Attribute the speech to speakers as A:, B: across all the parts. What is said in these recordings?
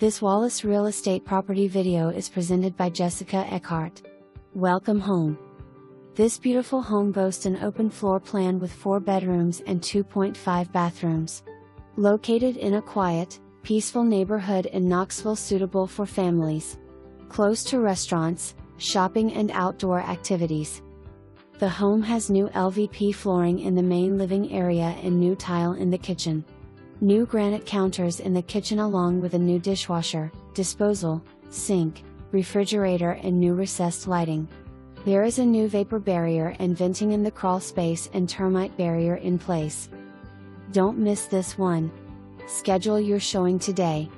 A: This Wallace Real Estate property video is presented by Jessica Eckhart. Welcome home. This beautiful home boasts an open floor plan with 4 bedrooms and 2.5 bathrooms. Located in a quiet, peaceful neighborhood in Knoxville suitable for families. Close to restaurants, shopping and outdoor activities. The home has new LVP flooring in the main living area and new tile in the kitchen. New granite counters in the kitchen along with a new dishwasher, disposal, sink, refrigerator and new recessed lighting. There is a new vapor barrier and venting in the crawl space and termite barrier in place. Don't miss this one. Schedule your showing today.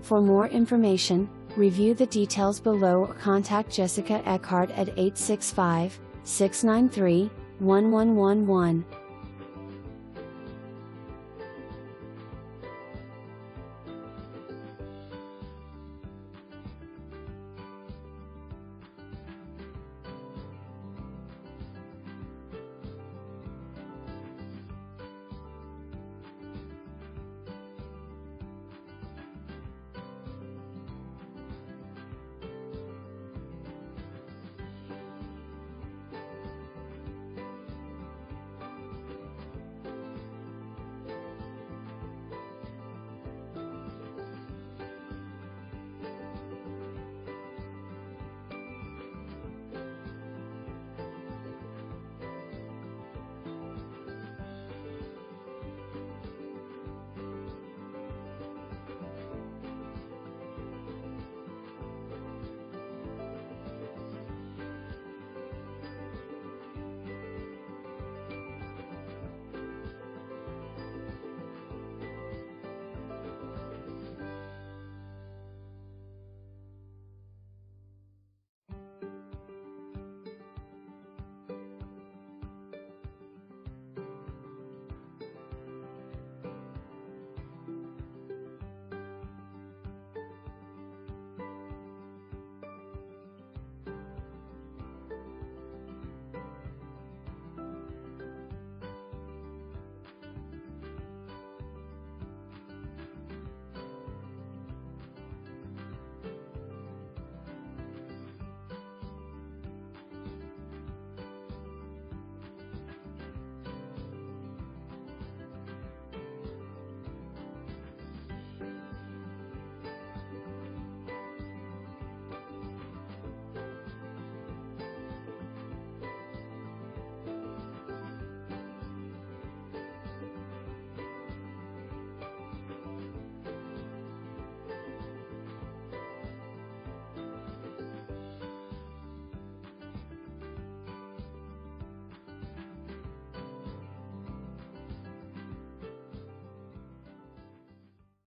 A: For more information, review the details below or contact Jessica Eckhart at 865-693-1111.